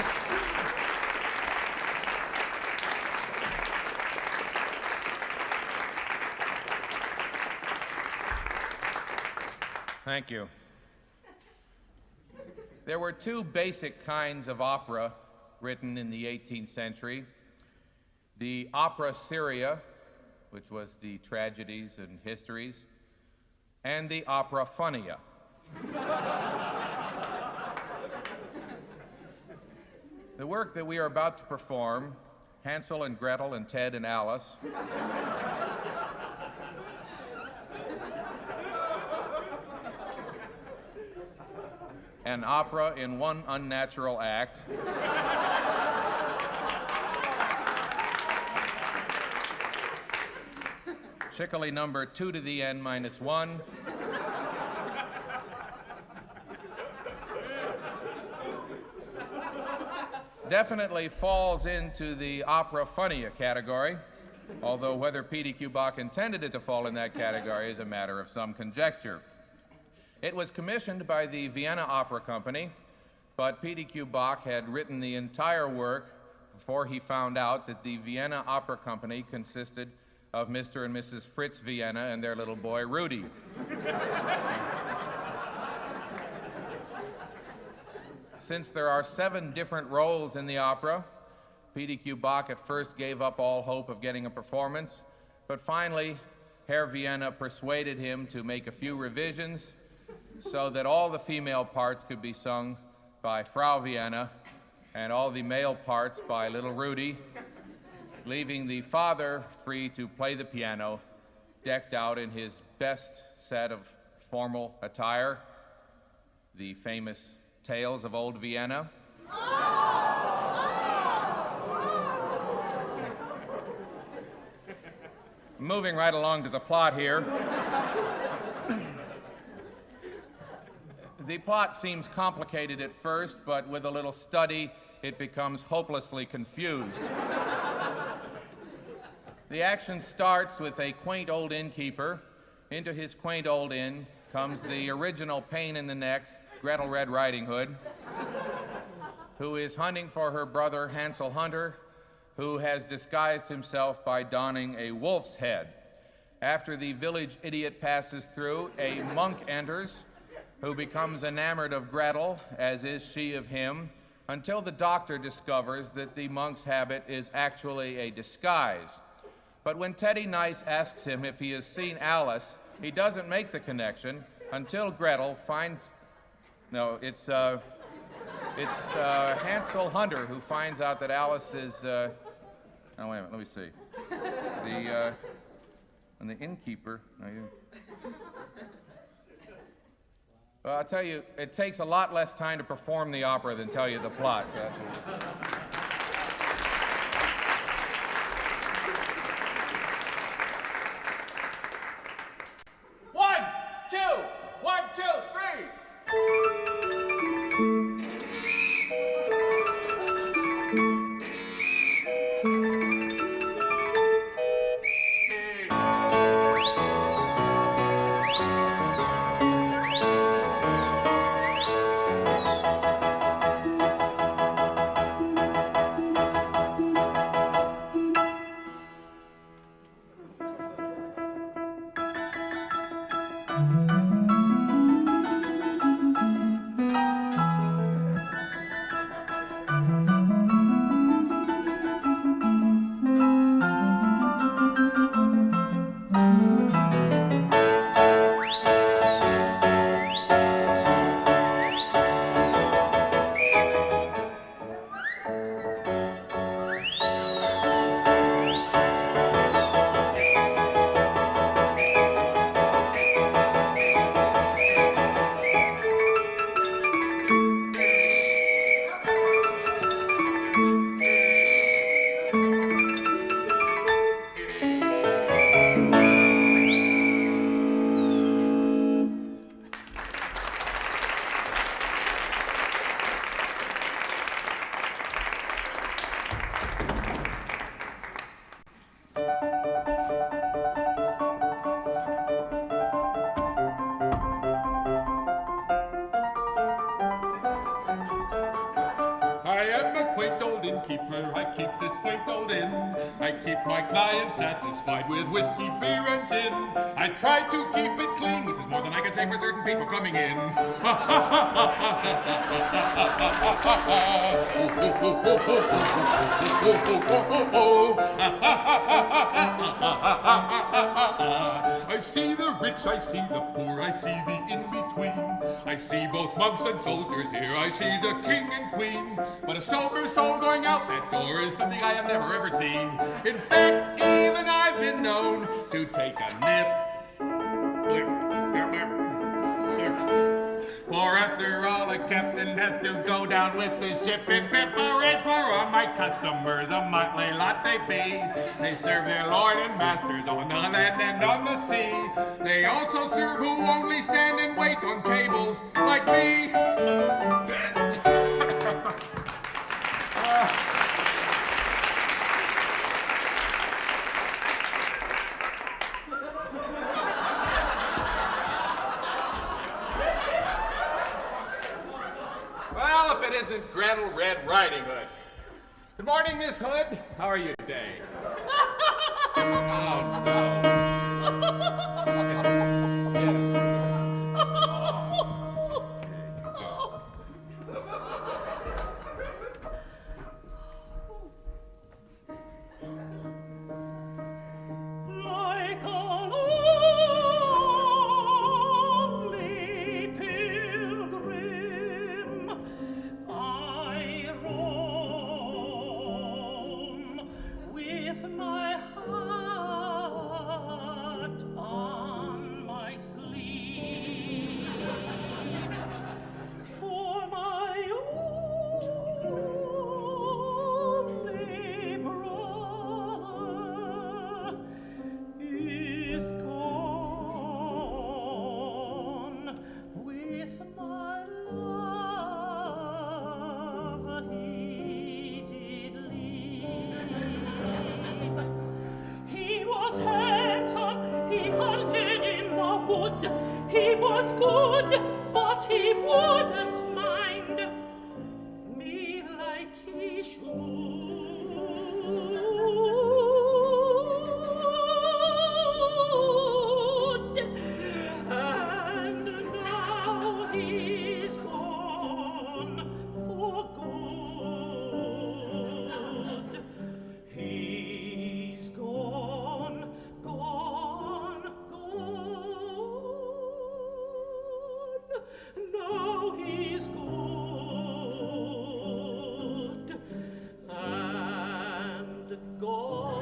Yes. Thank you. There were two basic kinds of opera written in the 18th century. The opera seria, which was the tragedies and histories, and the opera funnia. The work that we are about to perform, Hansel and Gretel and Ted and Alice, an opera in one unnatural act, Chickily number 2 to the n minus 1, definitely falls into the opera funnia category, although whether P.D.Q. Bach intended it to fall in that category is a matter of some conjecture. It was commissioned by the Vienna Opera Company, but P.D.Q. Bach had written the entire work before he found out that the Vienna Opera Company consisted of Mr. and Mrs. Fritz Vienna and their little boy, Rudy. Since there are 7 different roles in the opera, P.D.Q. Bach at first gave up all hope of getting a performance, but finally, Herr Vienna persuaded him to make a few revisions so that all the female parts could be sung by Frau Vienna and all the male parts by little Rudy, leaving the father free to play the piano, decked out in his best set of formal attire, the famous Tales of Old Vienna. Moving right along to the plot here. The plot seems complicated at first, but with a little study, it becomes hopelessly confused. The action starts with a quaint old innkeeper. Into his quaint old inn comes the original pain in the neck, Gretel Red Riding Hood, who is hunting for her brother Hansel Hunter, who has disguised himself by donning a wolf's head. After the village idiot passes through, a monk enters, who becomes enamored of Gretel, as is she of him, until the doctor discovers that the monk's habit is actually a disguise. But when Teddy Nice asks him if he has seen Alice, he doesn't make the connection until Gretel finds... No, it's Hansel Hunter who finds out that Alice is... Oh, wait a minute, let me see. And the innkeeper... Well, I'll tell you, it takes a lot less time to perform the opera than tell you the plot. One, two, three. quaint old innkeeper, I keep this quaint old inn. I keep my clients satisfied with whiskey, beer, and gin. I try to keep it clean, which is more than I can say for certain people coming in. I see the rich, I see the poor, I see the in-between. I see both monks and soldiers here, I see the king and queen. But a sober soul going out that door is something I have never ever seen. In fact, even I've been known to take a nip. For after all, a captain has to go down with the ship. Hooray for all my customers, a motley lot they be. They serve their lord and masters on the land and on the sea. They also serve who only stand and wait on tables like me. Well, if it isn't Gretel Red Riding Hood. Good morning, Miss Hood. How are you today? Oh, no. Yes. Like a lonely pilgrim, I roam with my heart on my sleeve. For my only brother is gone with my love he did leave. He was handsome, he hunted in the wood, he was good, but he wouldn't mind me like he should. And now he's gone for good. He's gone, gone, gone. Now he's good and gone.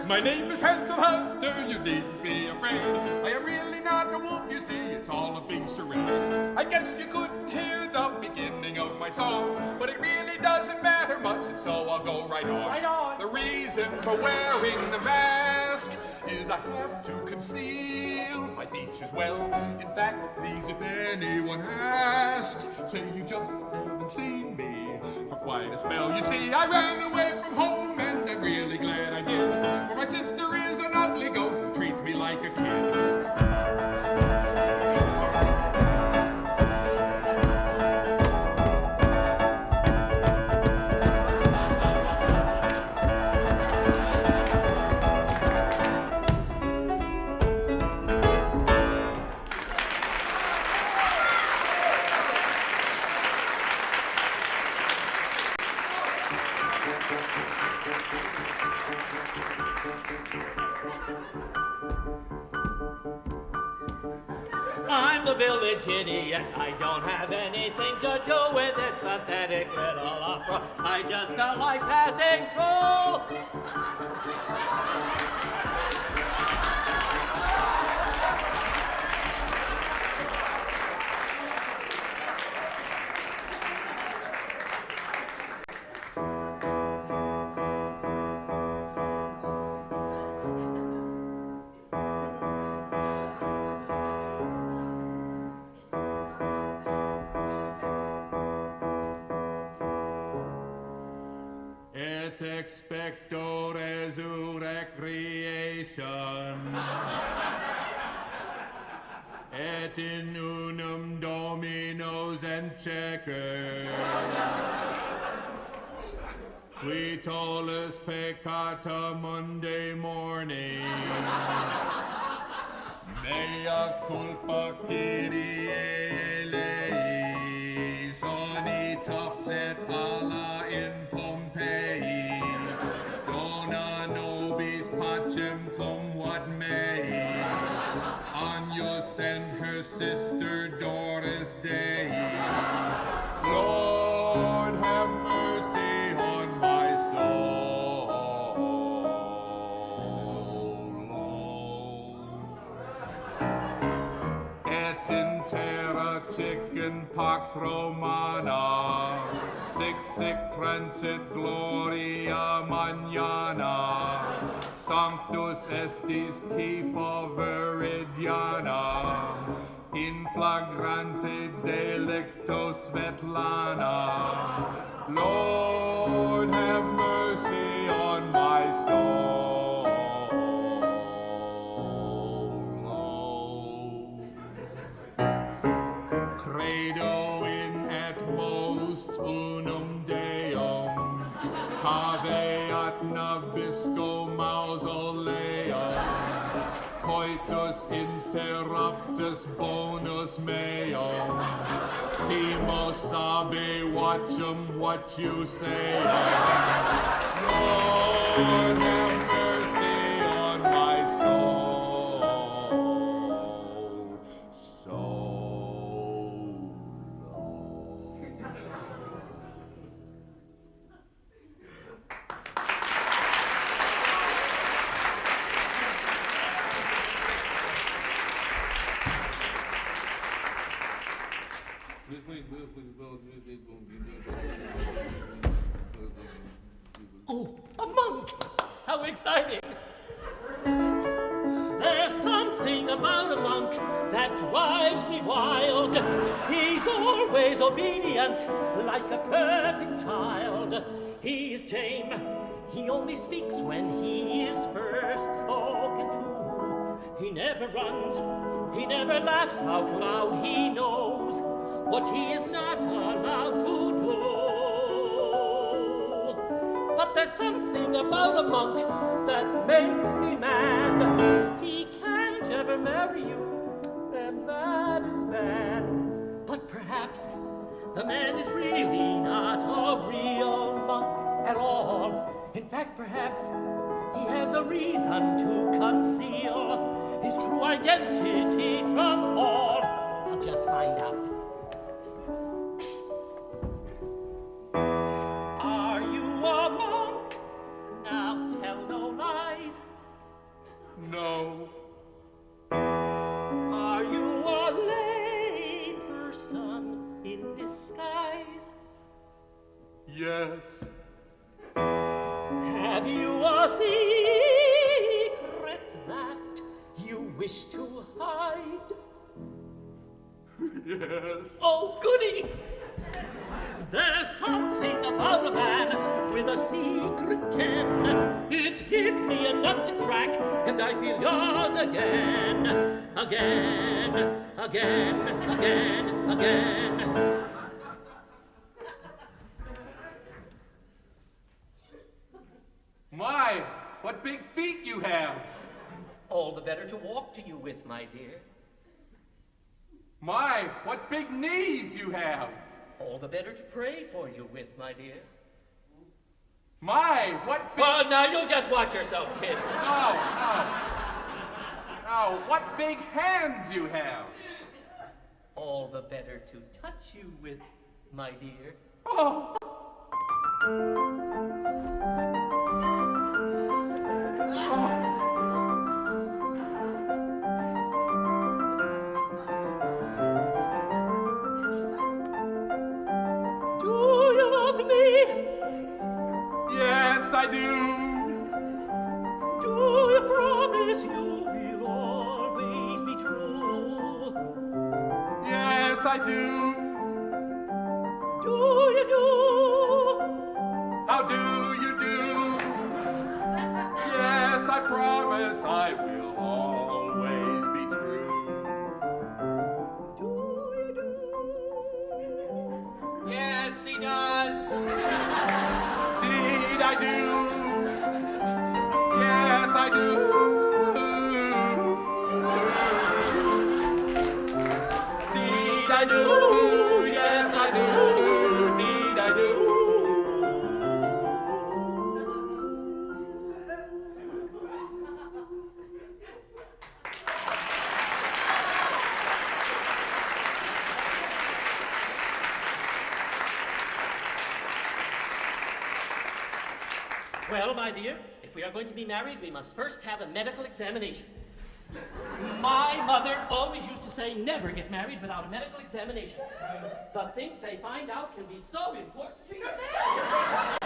My name is Hansel Hunter, you needn't be afraid. I am really not a wolf, you see, it's all a big charade. I guess you couldn't hear the beginning of my song, but it really doesn't matter much, and so I'll go right on. Right on. The reason for wearing the mask is I have to conceal my features well. In fact, please, if anyone asks, say you just haven't seen me for quite a spell. You see, I ran away from home, and I'm really glad I did. For my sister is an ugly goat who treats me like a kid. I'm the village idiot. I don't have anything to do with this pathetic little opera. I just felt like passing through. et expecto resurrecreation. Et in unum dominos and checkers. Qui tollis peccata Monday morning. Mea culpa Kyrie eleison, tufts et alla in Pompeii. Dona nobis pacem cum what may. Agnus and her sister Doris Day. Lord, have mercy on my soul. Et in terra chicken pox romana, sic transit gloria mañana, sanctus estis Kiefer veridiana, in flagrante delicto Svetlana. Lord, have mercy on my soul. Credo in et most unum Deum, caveat nabisco mausoleum, coitus interruptus bonus meum, Chemo sabe watchum what you say. Lord, have mercy on my soul. Oh, a monk! How exciting! There's something about a monk that drives me wild. He's always obedient, like a perfect child. He is tame. He only speaks when he is first spoken to. He never runs. He never laughs out loud. He knows what he is not allowed to do. But there's something about a monk that makes me mad. He can't ever marry you, and that is bad. But perhaps the man is really not a real monk at all. In fact, perhaps he has a reason to conceal his true identity from all. I'll just find out. Are you a monk? Now tell no lies. No. Are you a lay person in disguise? Yes. Have you a secret that you wish to hide? Yes. Oh, goody! There's something about a man with a secret ken. It gives me a nut to crack, and I feel young again. Again, again, again, again. My, what big feet you have. All the better to walk to you with, my dear. My, what big knees you have. All the better to pray for you with, my dear. My, what big... Well, now you just watch yourself, kid. No. What big hands you have. All the better to touch you with, my dear. Oh. Do you love me? Yes, I do. Do you promise you will always be true? Yes, I do. Do you do? How do you do? I do. Yes, I do. Indeed, I do. Well, my dear, if we are going to be married, we must first have a medical examination. My mother always used to say, never get married without a medical examination. The things they find out can be so important to your marriage.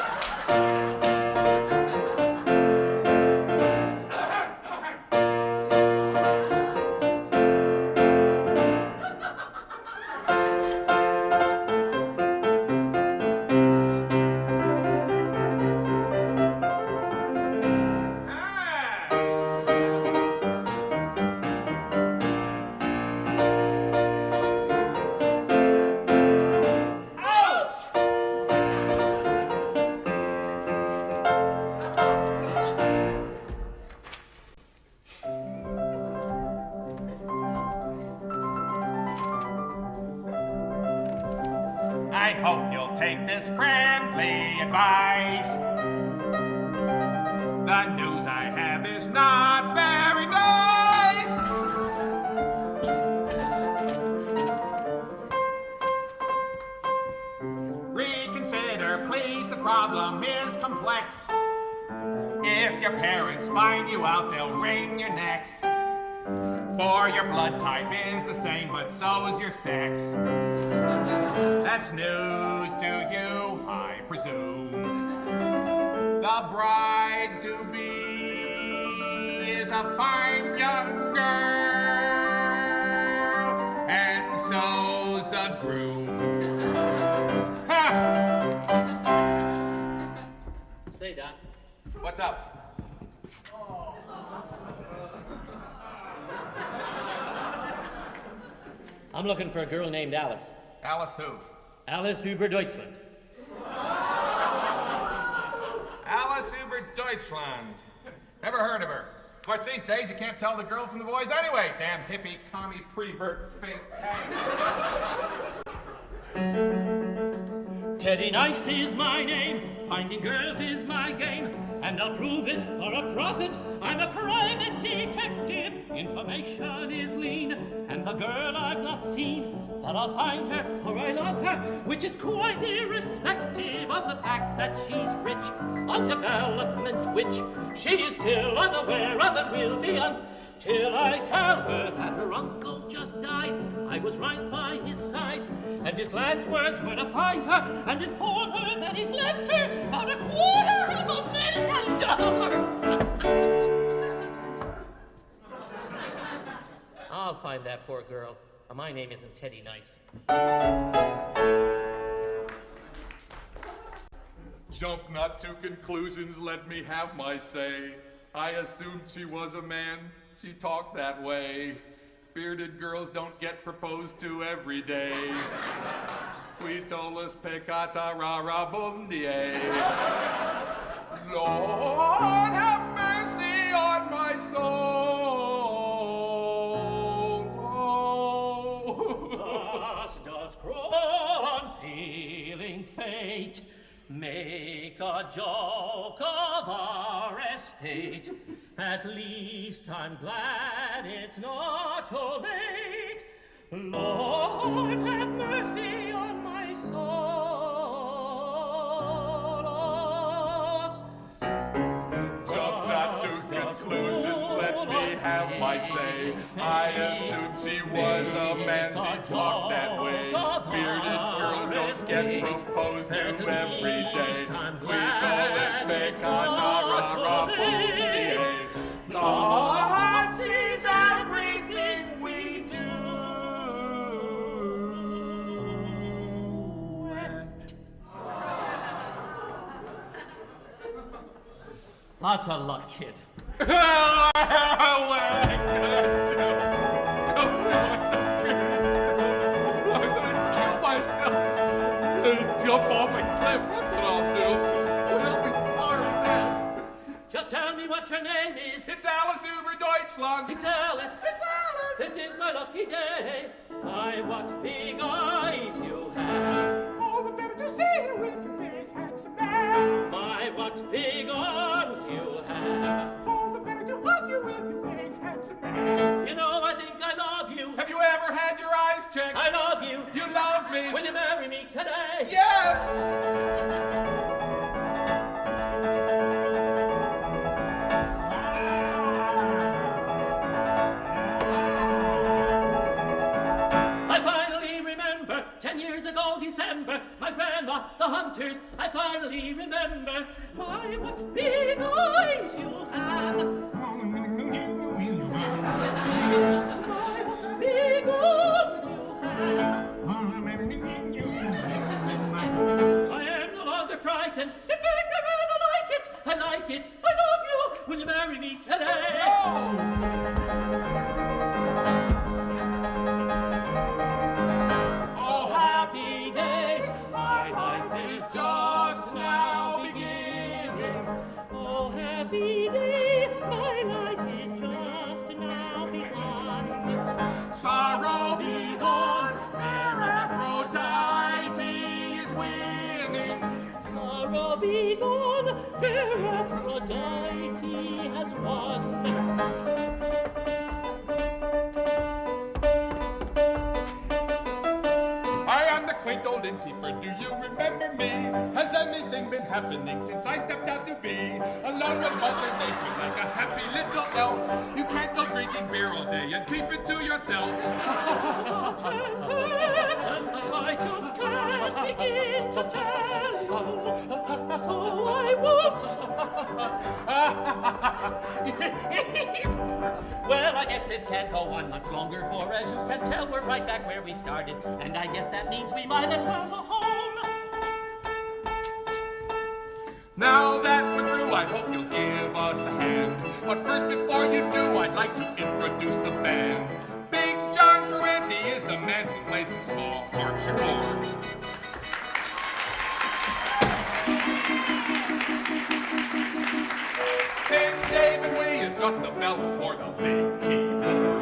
I hope you'll take this friendly advice. The news I have is not very nice. Reconsider, please, the problem is complex. If your parents find you out, they'll wring your necks. For your blood type is the same, but so is your sex. That's news to you, I presume. The bride-to-be is a fine young girl, and so's the groom. Ha! Say, Doc. What's up? I'm looking for a girl named Alice. Alice who? Alice über Deutschland. Alice über Deutschland. Never heard of her. Of course, these days you can't tell the girl from the boys anyway. Damn hippie, commie, prevert, fake. Teddy Nice is my name, finding girls is my game, and I'll prove it for a profit. I'm a private detective, information is lean, and the girl I've not seen, but I'll find her, for I love her, which is quite irrespective of the fact that she's rich on development, which she is still unaware of and will be until I tell her that her uncle just died. I was right by his side, and his last words were to find her and inform her that he's left her about $250,000. I'll find that poor girl. My name isn't Teddy Nice. Jump not to conclusions, let me have my say. I assumed she was a man, she talked that way. Bearded girls don't get proposed to every day. Qui tolus peccata rara bum die. Lord, have mercy on my soul. Thus does cruel unfeeling fate make a joke of our estate. At least I'm glad it's not too late. Lord, have mercy on my soul. Jump not to conclusions, let me have my say. I assumed she was a man, she talked that way. Bearded girls don't get proposed to every day. We call this peccata rara bum die. God sees everything we do. Lots of luck, kid. What am I gonna do? I'm gonna kill myself. Jump off a cliff, that's what I'll do. But I'll be sorry then. Just tell me what your name is. It's Alice über Deutschland. It's Alice. It's Alice. This is my lucky day. My, what big eyes you have. All the better to see you with your big handsome man. My, what big arms you have. All the better to hug you with your big handsome man. You know, I think I love you. Have you ever had your eyes checked? I love you. You love me. Will you marry me today? Yes! I finally remember, 10 years ago December, my grandma, the hunters, I finally remember. My, what big eyes you have. My, what big arms you have. I am no longer frightened. In fact, I rather like it. I like it. I love you. Will you marry me today? Oh, happy day. My life is just now beginning. Oh, happy day, my life is just now begun. Sorrow be gone, fair Aphrodite is winning. Sorrow be gone, fair Aphrodite has won. I am the quaint old innkeeper, do you remember me? Has anything been happening since I stepped out to be alone with Mother Nature like a happy little elf? You can't go drinking beer all day and keep it to yourself. I just can't begin to tell you, so I won't. Well, I guess this can't go on much longer, for as you can tell, we're right back where we started. And I guess that means we might as well go home. Now that we're through, I hope you'll give us a hand. But first, before you do, I'd like to introduce the band. Big John Ferranti is the man who plays the small harpsichord. Big David Wee is just the fellow for the big keyboard.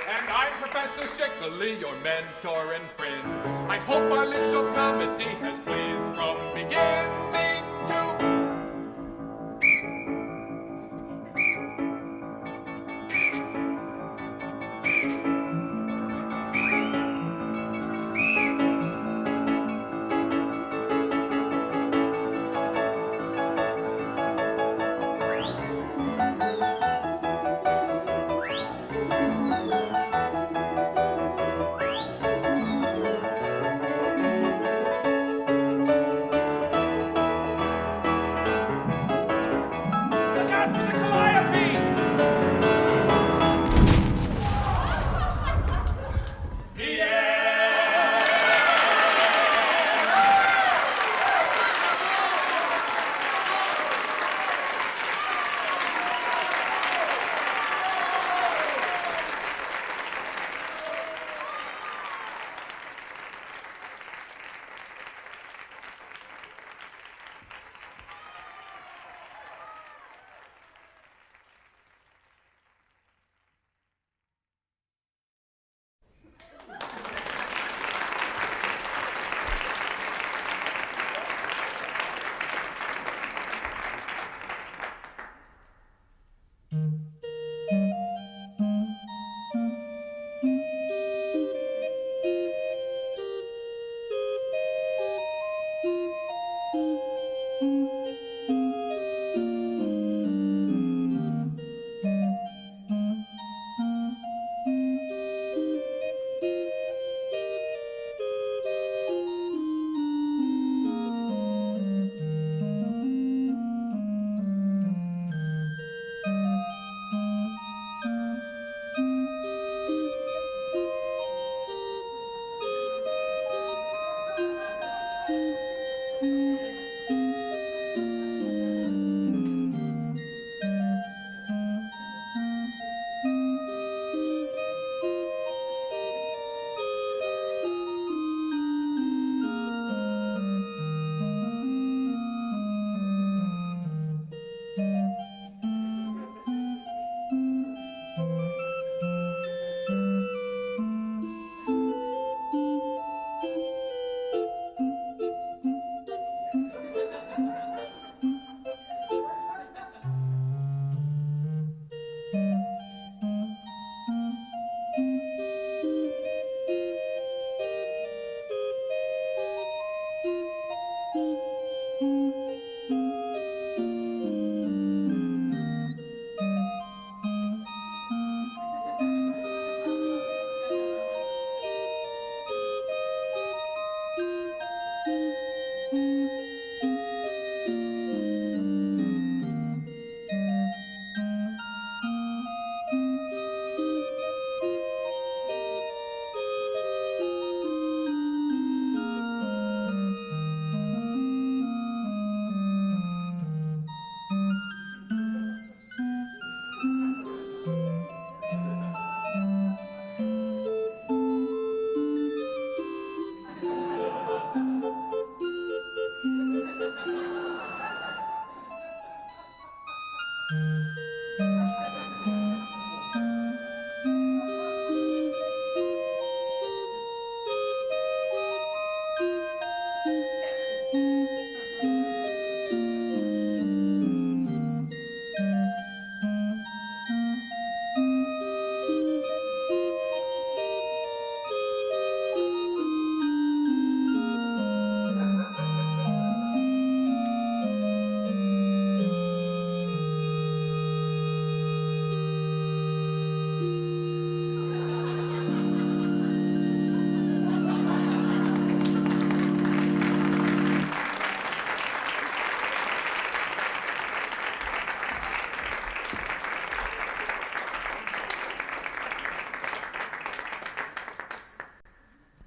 And I'm Professor Shickley, your mentor and friend. I hope our little comedy has pleased from beginning to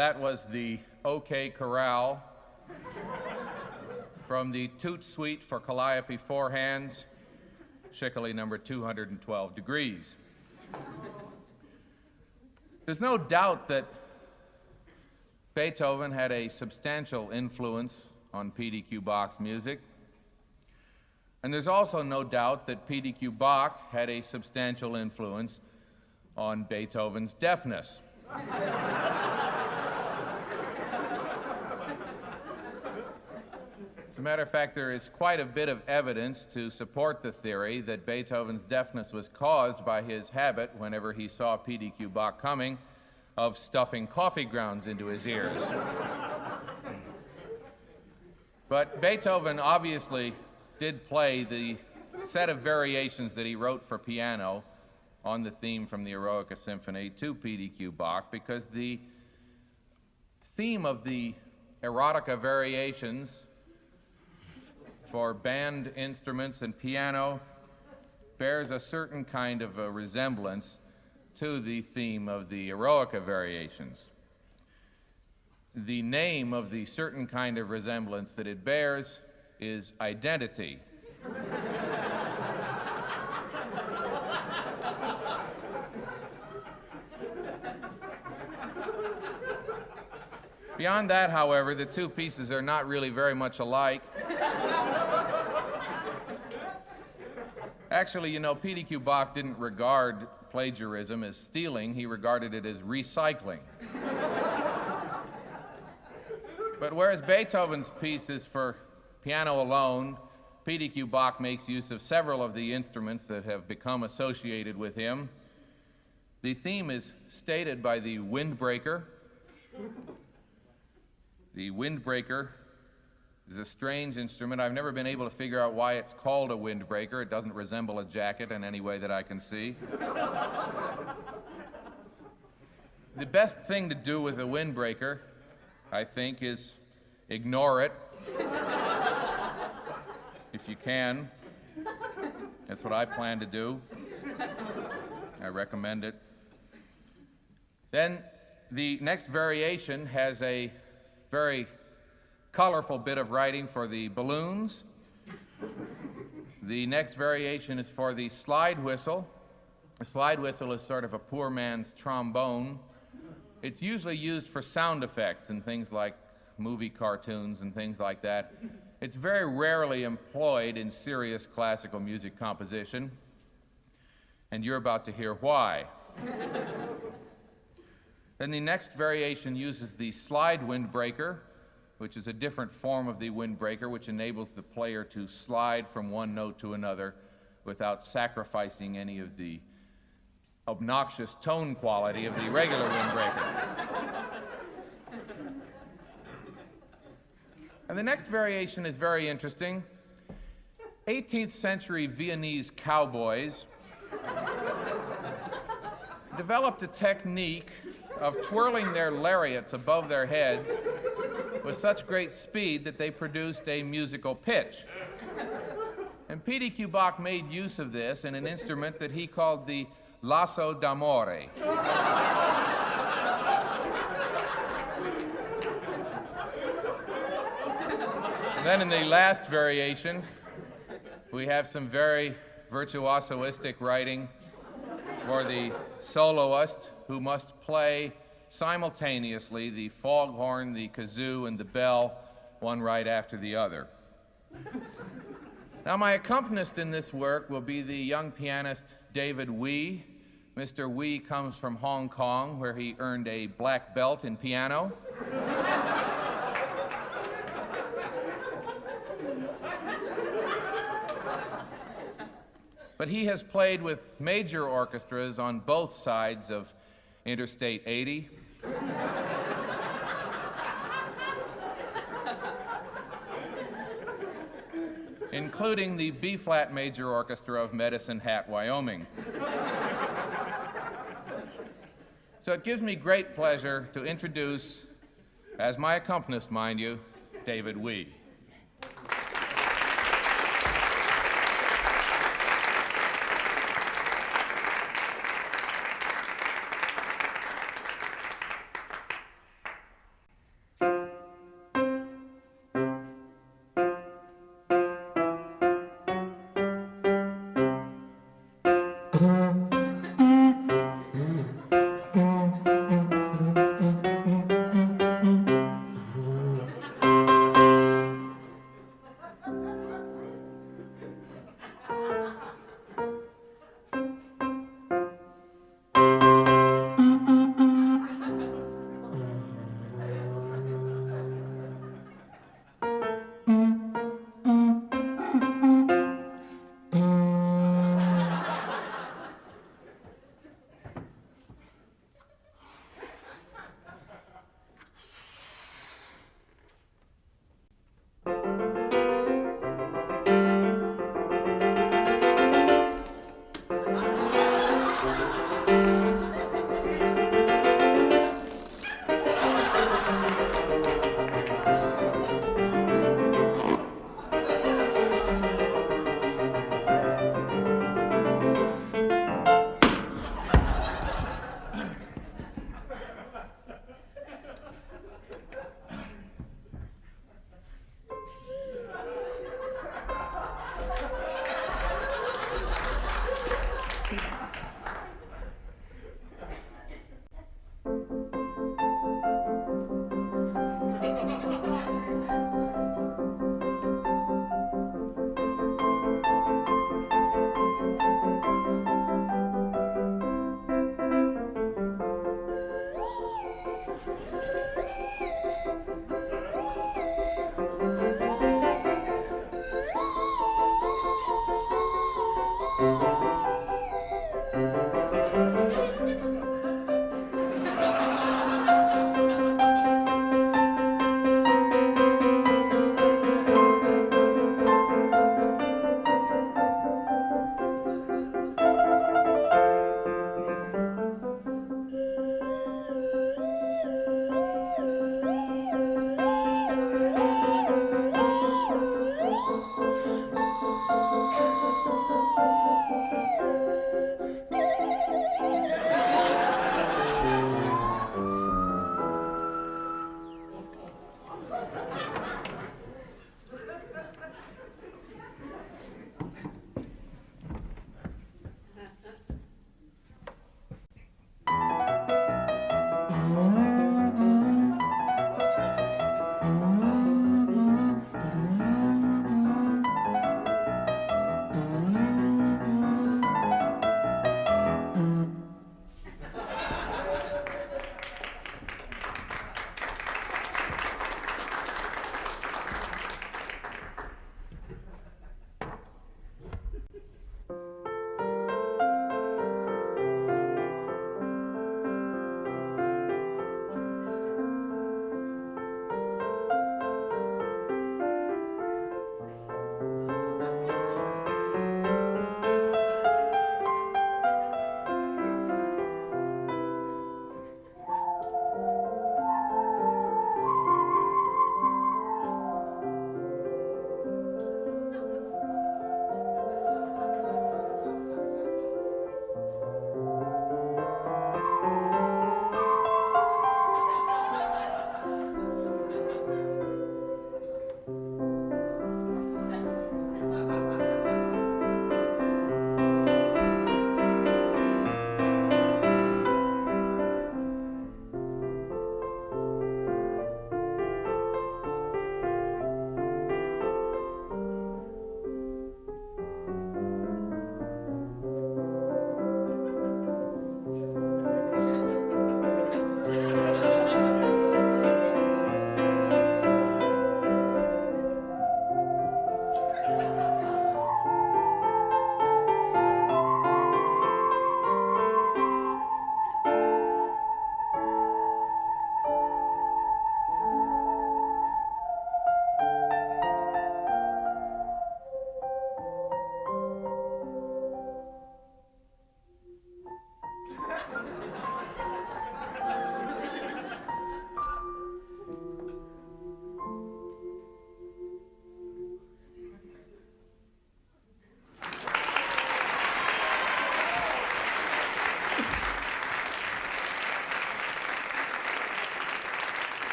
That was the OK Chorale from the Toot Suite for Calliope Four Hands, Schickele number 212 degrees. There's no doubt that Beethoven had a substantial influence on P.D.Q. Bach's music. And there's also no doubt that P.D.Q. Bach had a substantial influence on Beethoven's deafness. As a matter of fact, there is quite a bit of evidence to support the theory that Beethoven's deafness was caused by his habit, whenever he saw P.D.Q. Bach coming, of stuffing coffee grounds into his ears. But Beethoven obviously did play the set of variations that he wrote for piano on the theme from the Eroica Symphony to P.D.Q. Bach, because the theme of the erotica variations for band instruments and piano bears a certain kind of a resemblance to the theme of the Eroica variations. The name of the certain kind of resemblance that it bears is identity. Beyond that, however, the two pieces are not really very much alike. Actually, you know, P.D.Q. Bach didn't regard plagiarism as stealing, he regarded it as recycling. But whereas Beethoven's piece is for piano alone, P.D.Q. Bach makes use of several of the instruments that have become associated with him. The theme is stated by the windbreaker. The windbreaker is a strange instrument. I've never been able to figure out why it's called a windbreaker. It doesn't resemble a jacket in any way that I can see. The best thing to do with a windbreaker, I think, is ignore it. If you can. That's what I plan to do. I recommend it. Then the next variation has a very colorful bit of writing for the balloons. The next variation is for the slide whistle. A slide whistle is sort of a poor man's trombone. It's usually used for sound effects and things like movie cartoons and things like that. It's very rarely employed in serious classical music composition, and you're about to hear why. Then the next variation uses the slide windbreaker, which is a different form of the windbreaker, which enables the player to slide from one note to another without sacrificing any of the obnoxious tone quality of the regular windbreaker. And the next variation is very interesting. 18th century Viennese cowboys developed a technique of twirling their lariats above their heads with such great speed that they produced a musical pitch. And P.D.Q. Bach made use of this in an instrument that he called the lasso d'amore. And then in the last variation, we have some very virtuosoistic writing for the soloist, who must play simultaneously the foghorn, the kazoo, and the bell, one right after the other. Now, my accompanist in this work will be the young pianist David Wee. Mr. Wee comes from Hong Kong, where he earned a black belt in piano. But he has played with major orchestras on both sides of Interstate 80. Including the B-flat major orchestra of Medicine Hat, Wyoming. So it gives me great pleasure to introduce, as my accompanist, mind you, David Wee.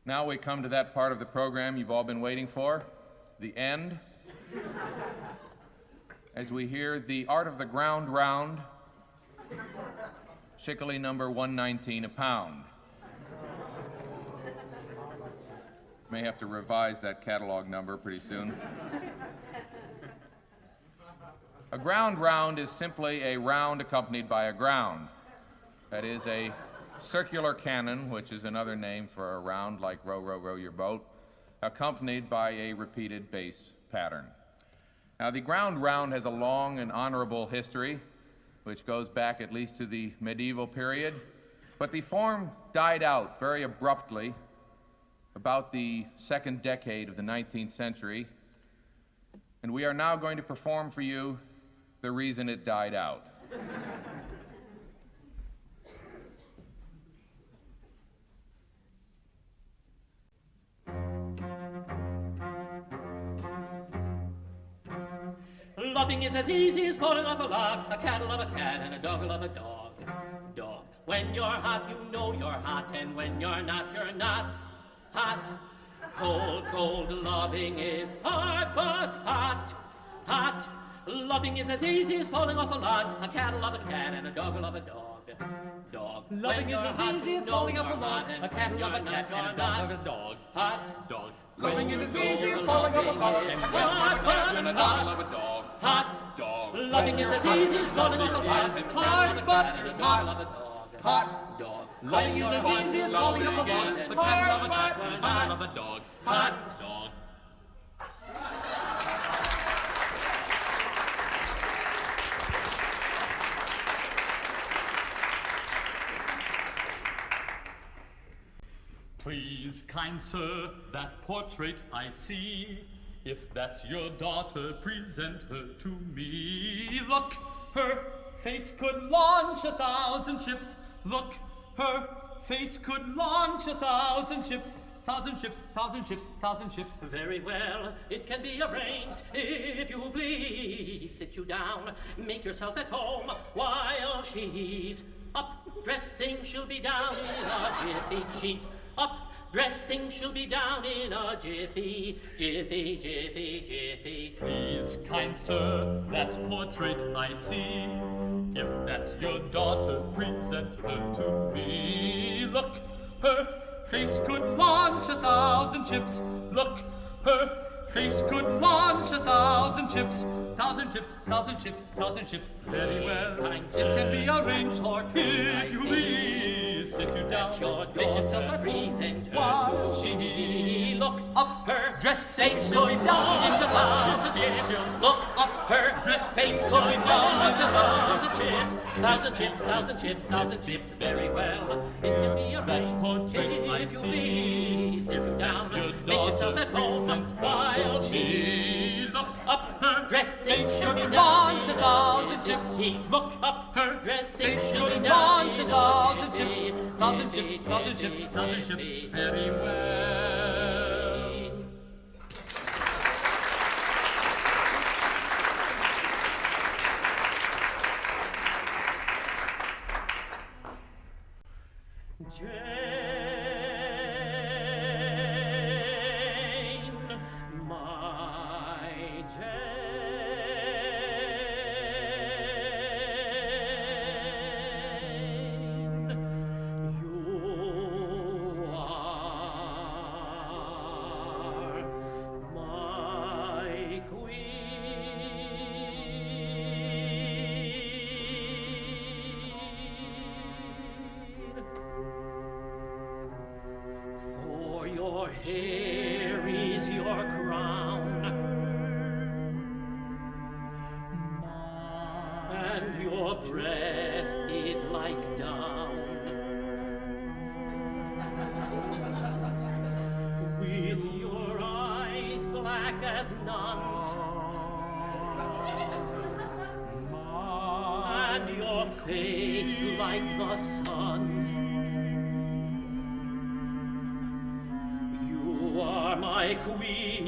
Now we come to that part of the program you've all been waiting for, the end. As we hear the Art of the Ground Round, Shickley number 119 a pound. May have to revise that catalog number pretty soon. A ground round is simply a round accompanied by a ground. That is a circular cannon, which is another name for a round like row, row, row your boat, accompanied by a repeated bass pattern. Now, the ground round has a long and honorable history, which goes back at least to the medieval period, but the form died out very abruptly about the second decade of the 19th century, And we are now going to perform for you The Reason It Died Out. Loving is as easy as falling off a log, a cat will love a cat, and a dog will love a dog. Dog. When you're hot, you know you're hot, and when you're not hot. Cold, cold, loving is hard, but hot, hot. Loving is as easy as falling off a log, a cat will love a cat, and a dog will love a dog. Dog. Loving is as easy as falling off a log, a cat will love a cat, and a dog will love a dog. Hot. Dog. Loving is as easy as falling off a log, and a cat will love a cat, and a dog will love a dog. Hot. Dog. Loving is as easy as falling off a log, hard, but hot. Love a dog. Hot. Dog. Loving is as easy as falling off a log, a cat will love a cat, and a dog will love a dog. Hot. Dog. Please, kind sir, that portrait I see. If that's your daughter, present her to me. Look, her face could launch 1,000 ships. Look, her face could launch 1,000 ships. 1,000 ships, 1,000 ships, 1,000 ships. Very well, it can be arranged. If you please, sit you down, make yourself at home while she's up dressing. She'll be down in a jiffy. She's up dressing. She'll be down in a jiffy, jiffy, jiffy, jiffy. Please, kind sir, that portrait I see. If that's your daughter, present her to me. Look, her face could launch 1,000 ships. Look, her face could launch 1,000 ships. 1,000 ships, 1,000 ships, 1,000 ships. Very well, kind it can be arranged. Portrait If you I please, sit you down, your make yourself at present home while her to she me. look up her dress Face going down into 1,000 chips. Look up her dress face going down into 1,000 chips. 1,000 chips, 1,000 chips, 1,000 chips. Very well, it can be arranged. portrait I If you see. please, sit you down, your make yourself at home present while to she me. look up her dressing. Face She'll could be launch down 1,000 in chips. He's Look up her dressing. Face She'll be could down launch in 1,000 jiffy, chips. 1,000 jiffy, chips, 1,000 chips, jiffy, 1,000 chips. jiffy. Very well. Jane, my Jane, you are my queen. For your hair is your crown, and your breath is like down. With your eyes black as nuns, and your face like the sun's. You are my queen,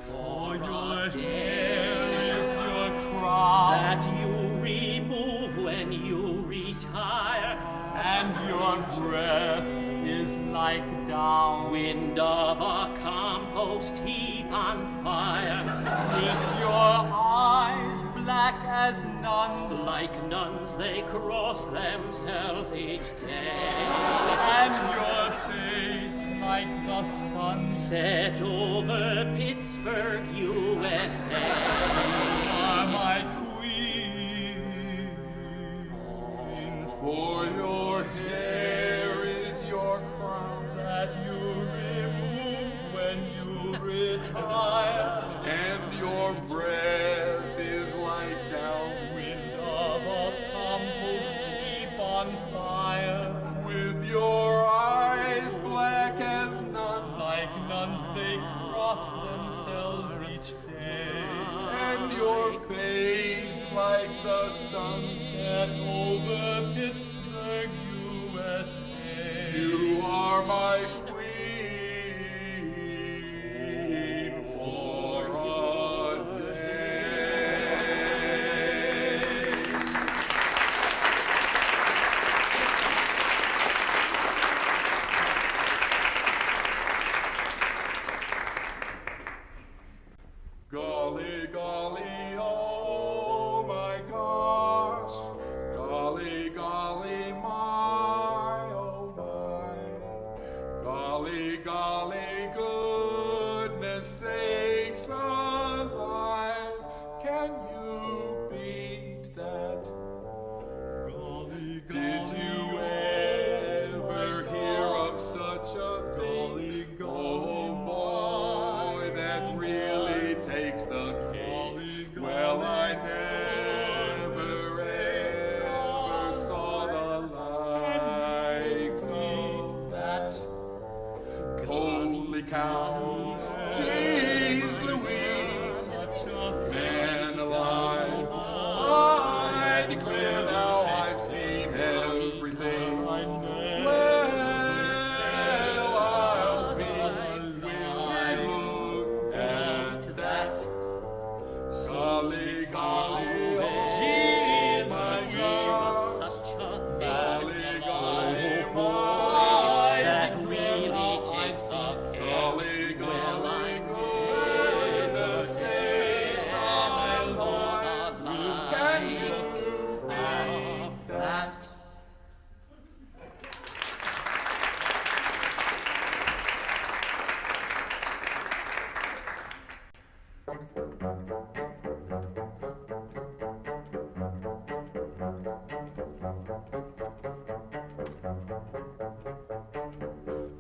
for Your a hair is your crown, that you remove when you retire. and your breath is like down. Wind of a compost heap on fire, With your eyes black as nuns, like nuns they cross themselves each day. and your face like the sun. Set over Pittsburgh, USA. You are my queen. For your hair is your crown, That you remove when you retire. and your breath is like downwind Of a compost heap on fire. with your eyes black as nuns. Like nuns they cross themselves each day. And your face like the Sunset over Pittsburgh, USA. You are my queen for a day. Golly, golly, oh my gosh. Golly, golly, my, oh my. Golly, golly, goodness sakes alive. Can you beat that? Golly, Did you ever hear of such a thing? Oh boy, that really takes the cake. Well, I never ever saw the likes of that. Holy cow, jeez Louise, man alive, I declare now I've seen everything. Well, I'll see when we look at that. Golly, golly, oh my God. Such a Golly, golly, thing. my, That really takes a golly, cake. golly, goodness sakes alive. Can you beat that?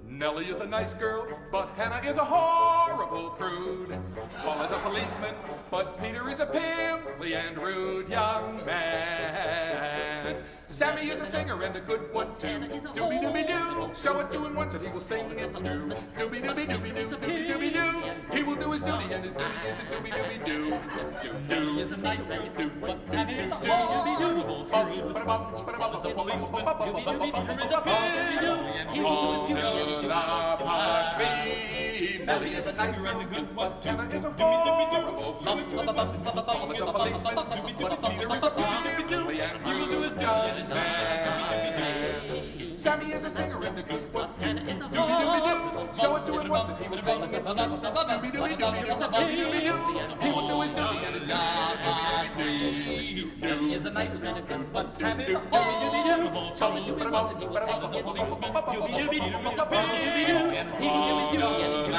Nellie is a nice girl, but Hannah is a horrible prude. Paul is a policeman, but Peter is a pimply and rude young man. Sammy is a singer and a good one too. Dooby dooby doo, show it to him once and he will sing it new. Dooby dooby dooby doo, dooby dooby doo. He will do his duty and his duty is his dooby dooby doo. Sammy is a nice guy, but Hannah is a horrible prude. Paul is a policeman, Peter is a pimply and he will do his duty and his duty. Sammy is a nice girl and a good one. Hannah is a horrible prude. Paul is a policeman, but Peter is a pimply and he will do his duty. Sammy is a singer and a good one. Dooby dooby doo, show it to him once and he will sing it. Dooby dooby dooby doo, dooby dooby doo. He will do his duty and his duty is his dooby dooby doo. Sammy is a nice man and good, but Hannah is a horrible Show it to him once and he will sing it. policeman. Dooby dooby doo, and He will do his duty and his duty is his duty.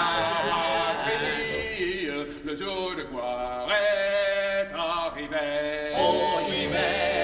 Le jour de gloire est arrivé. Oh, hiver.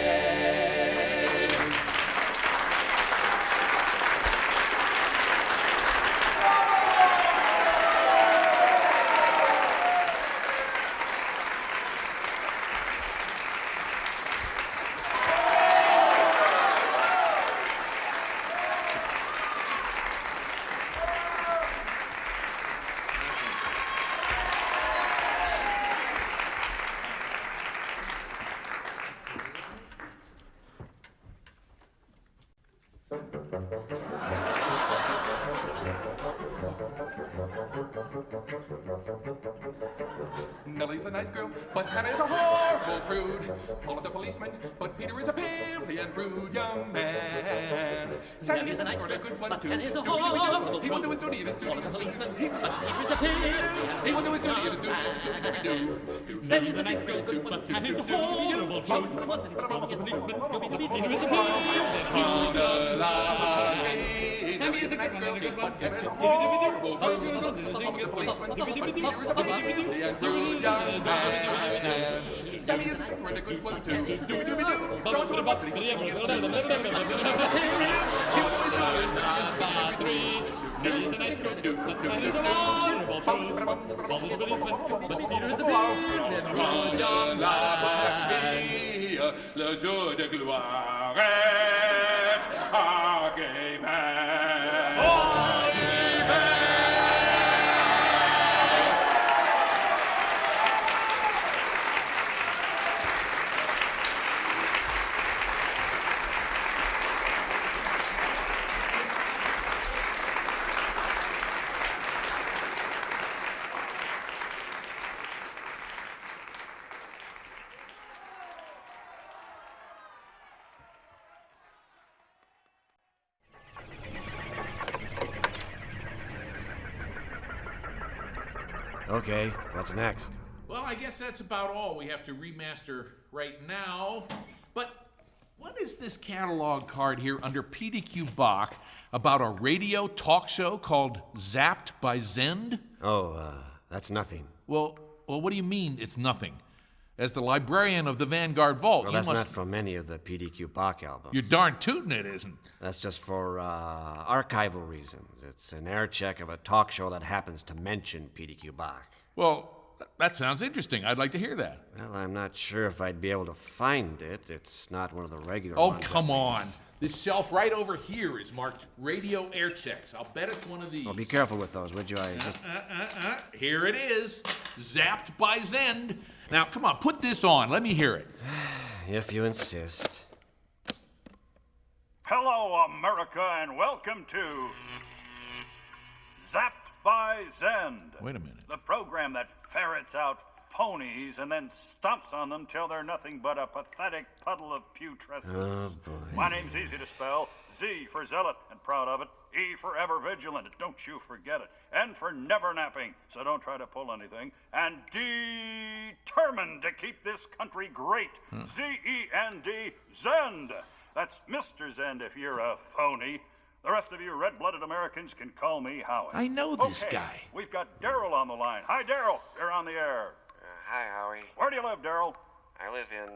Nellie's a nice girl, but Hannah is a horrible prude. Paul is a policeman, but Peter is a pimply and rude young man. Sammy is a nice girl, a good one too. Hannah is a horrible He will do his duty and his duty. Paul is a policeman, but Peter is a pimply. He will do his duty and his duty is his duty. Sammy is a nice girl, good one, Hannah is a horrible prude. Paul is a policeman, Peter is a pimply. Sammy is a nice girl, but Hannah is a horrible prude. Paul is a policeman, but Peter is a pimply and rude young man. Sammy is a singer and a good one too. Dooby dooby doo, show it to him once and he will sing it. He will do his duty and his duty is his duty. Le jour de gloire est arrivé. Okay, what's next? Well, I guess that's about all we have to remaster right now. But what is this catalog card here under P.D.Q. Bach about a radio talk show called Zapped by Zend? Oh, that's nothing. Well, what do you mean it's nothing? As the librarian of the Vanguard Vault, Well, you that's must... not from any of the P.D.Q. Bach albums. You're darn tootin' it isn't. That's just for archival reasons. It's an air check of a talk show that happens to mention P.D.Q. Bach. Well, that sounds interesting. I'd like to hear that. Well, I'm not sure if I'd be able to find it. It's not one of the regular Oh, ones. come on. This shelf right over here is marked radio air checks. I'll bet it's one of these. Well, be careful with those, would you? Here it is. Zapped by Zend. Now, come on, put this on. Let me hear it. If you insist. Hello, America, and welcome to Zapped by Zend. Wait a minute. The program that ferrets out phonies and then stomps on them till they're nothing but a pathetic puddle of putrescence. Oh, boy. My name's easy to spell. Z for zealot, and proud of it. E for ever vigilant, don't you forget it. N for never napping, so don't try to pull anything. And determined to keep this country great. Z-E-N-D, Zend. That's Mr. Zend if you're a phony. The rest of you red-blooded Americans can call me Howie. I know this guy. We've got Daryl on the line. Hi, Daryl. You're on the air. Hi, Howie. Where do you live, Daryl? I live in,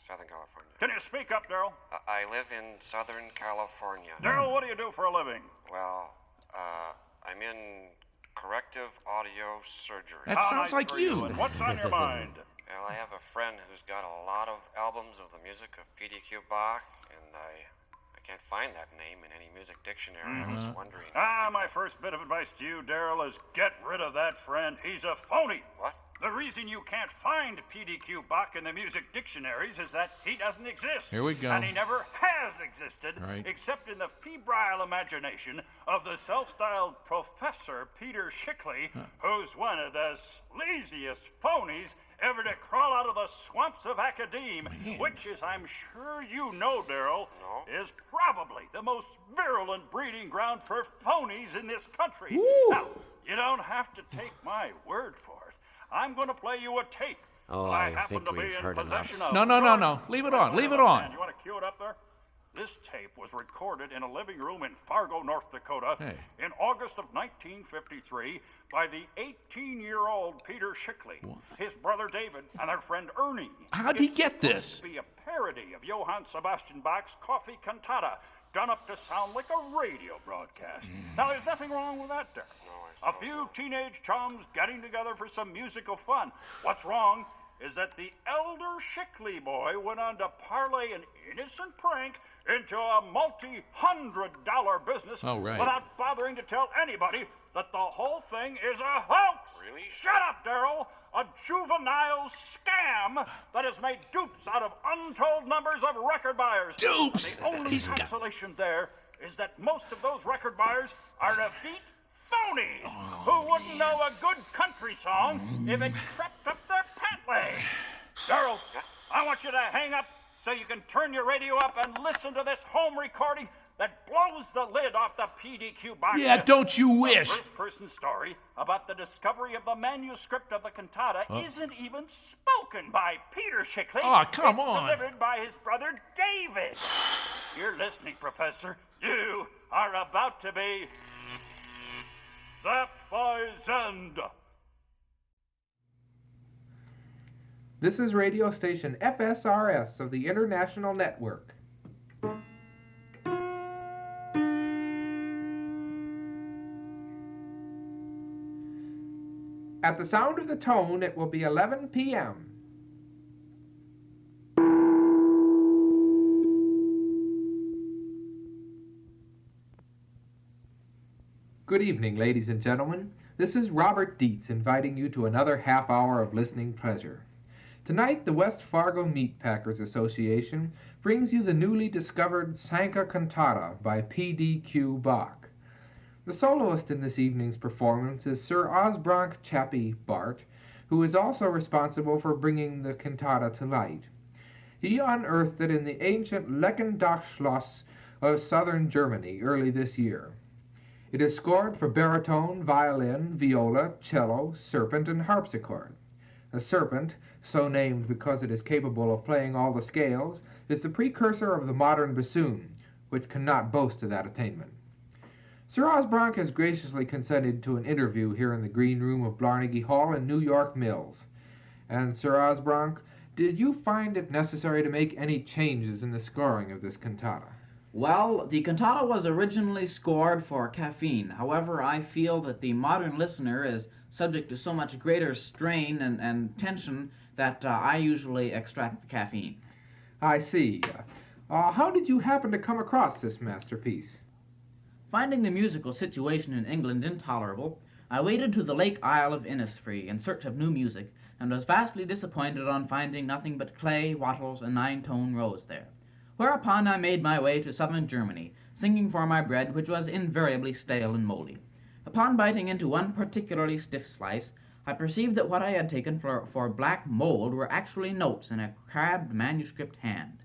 Southern California. Can you speak up, Daryl? I live in Southern California. Daryl, what do you do for a living? Well, I'm in corrective audio surgery. That sounds like you. And what's on your mind? Well, I have a friend who's got a lot of albums of the music of P.D.Q. Bach, and I can't find that name in any music dictionary. I was wondering. My first bit of advice to you, Daryl, is get rid of that friend. He's a phony. What? The reason you can't find P.D.Q. Bach in the music dictionaries is that he doesn't exist. Here we go. And he never has existed, Right. except in the febrile imagination of the self-styled Professor Peter Shickley, who's one of the sleaziest phonies ever to crawl out of the swamps of academe, which, as I'm sure you know, Daryl, is probably the most virulent breeding ground for phonies in this country. Now, you don't have to take my word for it. I'm going to play you a tape. Oh, I I happen think to be we've in heard possession enough. of. No. Leave it on. Leave it on. You want to cue it up there? This tape was recorded in a living room in Fargo, North Dakota, in August of 1953 by the 18-year-old Peter Shickley, his brother David, and their friend Ernie. How'd he get this? It's supposed to be a parody of Johann Sebastian Bach's Coffee Cantata, done up to sound like a radio broadcast. Now, there's nothing wrong with that, Derek. A few teenage chums getting together for some musical fun. What's wrong is that the elder Shickley boy went on to parlay an innocent prank into a multi-$100 business without bothering to tell anybody that the whole thing is a hoax. Really? Shut up, Daryl. A juvenile scam that has made dupes out of untold numbers of record buyers. Dupes? The only consolation there is that most of those record buyers are effete phonies who wouldn't know a good country song if it crept up their pant legs. Daryl, I want you to hang up so you can turn your radio up and listen to this home recording that blows the lid off the P.D.Q. Bach. Yeah, don't you wish? The first-person story about the discovery of the manuscript of the cantata isn't even spoken by Peter Shickley. Oh, come it's on. delivered by his brother David. You're listening, Professor. You are about to be zapped by Zend. This is radio station FSRS of the International Network. At the sound of the tone, it will be 11 p.m. Good evening, ladies and gentlemen. This is Robert Dietz inviting you to another half hour of listening pleasure. Tonight, the West Fargo Meatpackers Association brings you the newly discovered Sanka Cantata by P.D.Q. Bach. The soloist in this evening's performance is Sir Osbronk Chappie Bart, who is also responsible for bringing the cantata to light. He unearthed it in the ancient Leckendach Schloss of southern Germany early this year. It is scored for baritone, violin, viola, cello, serpent, and harpsichord. A serpent, so named because it is capable of playing all the scales, is the precursor of the modern bassoon, which cannot boast of that attainment. Sir Osbronk has graciously consented to an interview here in the green room of Blarney Hall in New York Mills. And Sir Osbronk, did you find it necessary to make any changes in the scoring of this cantata? Well, the cantata was originally scored for caffeine. However, I feel that the modern listener is subject to so much greater strain and tension that I usually extract the caffeine. I see. How did you happen to come across this masterpiece? Finding the musical situation in England intolerable, I waded to the Lake Isle of Innisfree in search of new music, and was vastly disappointed on finding nothing but clay, wattles, and nine-tone rose there. Whereupon I made my way to southern Germany, singing for my bread, which was invariably stale and moldy. Upon biting into one particularly stiff slice, I perceived that what I had taken for black mold were actually notes in a crabbed manuscript hand.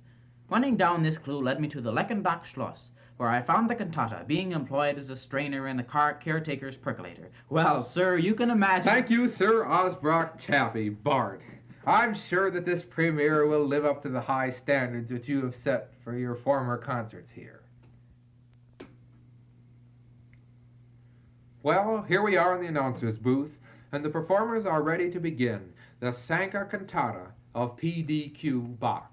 Running down this clue led me to the Leckendach Schloss, where I found the cantata being employed as a strainer in the caretaker's percolator. Well, sir, you can imagine... Thank you, Sir Osbrock Chaffee, Bart. I'm sure that this premiere will live up to the high standards which you have set for your former concerts here. Well, here we are in the announcer's booth, and the performers are ready to begin the Sanka Cantata of P.D.Q. Bach.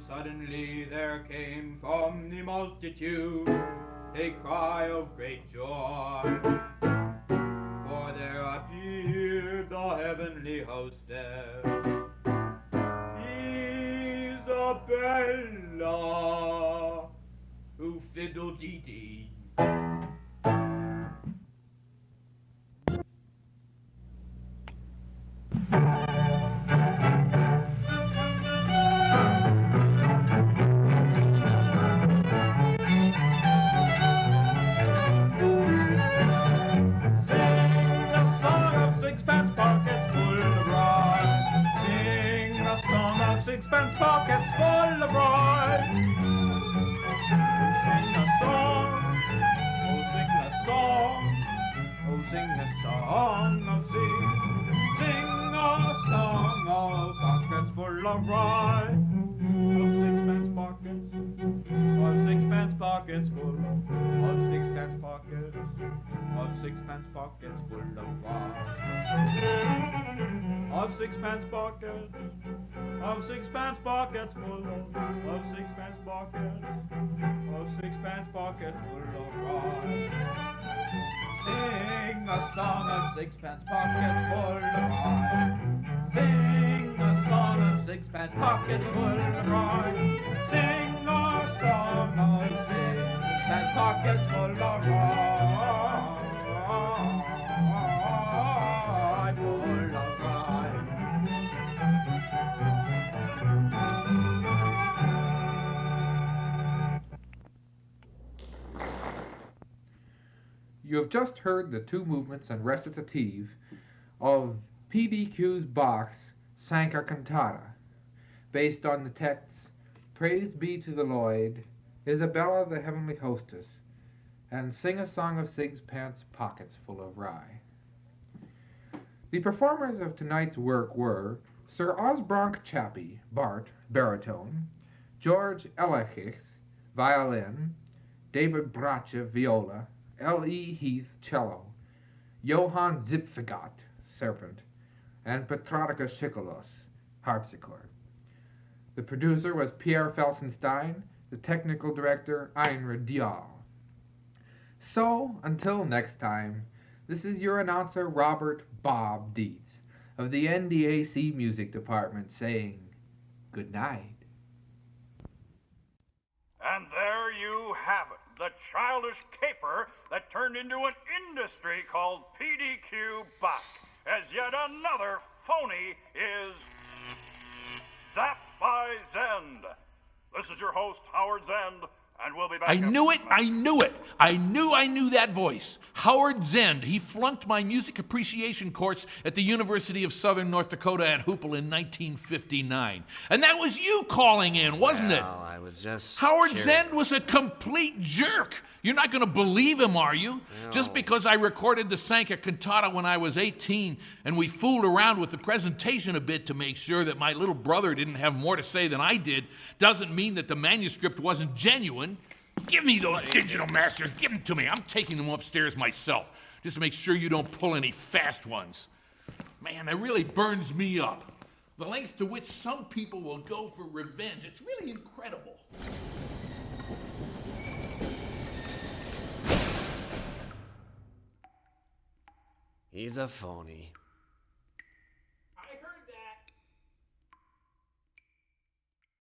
Suddenly there came from the multitude a cry of great joy, for there appeared the heavenly hostess, Isabella, who fiddle-dee-dee. Sixpence pockets full of rye. Sing a song, oh sing a song, oh sing a song of sing a song of pockets full of rye. Of sixpence pockets full of sixpence pockets full of rye. Of sixpence pockets full of sixpence pockets full of rye. Sing a song of sixpence pockets full of rye. Sing a song of sixpence pockets full of rye. Sing a song of sixpence pockets full of rye. You have just heard the two movements and recitative of P.D.Q's Bach's Sanka Cantata, based on the texts Praise be to the Lord, Isabella the Heavenly Hostess, and Sing a Song of Sixpence Pockets Full of Rye. The performers of tonight's work were Sir Osbronk Chappie, Bart, baritone, George Elachich, violin, David Bracha, viola, L.E. Heath, cello, Johann Zipfegat, serpent, and Petrarca Schikolos, harpsichord. The producer was Pierre Felsenstein, the technical director, Einra Dial. So, until next time, this is your announcer, Robert Bob Dietz, of the NDAC Music Department, saying good night. And there you have it, the childish caper that turned into an industry called P.D.Q. Bach, as yet another phony is zapped by Zend. This is your host, Howard Zend, and we'll be back. I knew it. I knew that voice. Howard Zend. He flunked my music appreciation course at the University of Southern North Dakota at Hoople in 1959. And that was you calling in, wasn't it? I was just Howard curious. Zend was a complete jerk. You're not going to believe him, are you? No. Just because I recorded the Sanka Cantata when I was 18 and we fooled around with the presentation a bit to make sure that my little brother didn't have more to say than I did doesn't mean that the manuscript wasn't genuine. Give me those digital masters. Give them to me. I'm taking them upstairs myself just to make sure you don't pull any fast ones. Man, that really burns me up. The lengths to which some people will go for revenge. It's really incredible. He's a phony.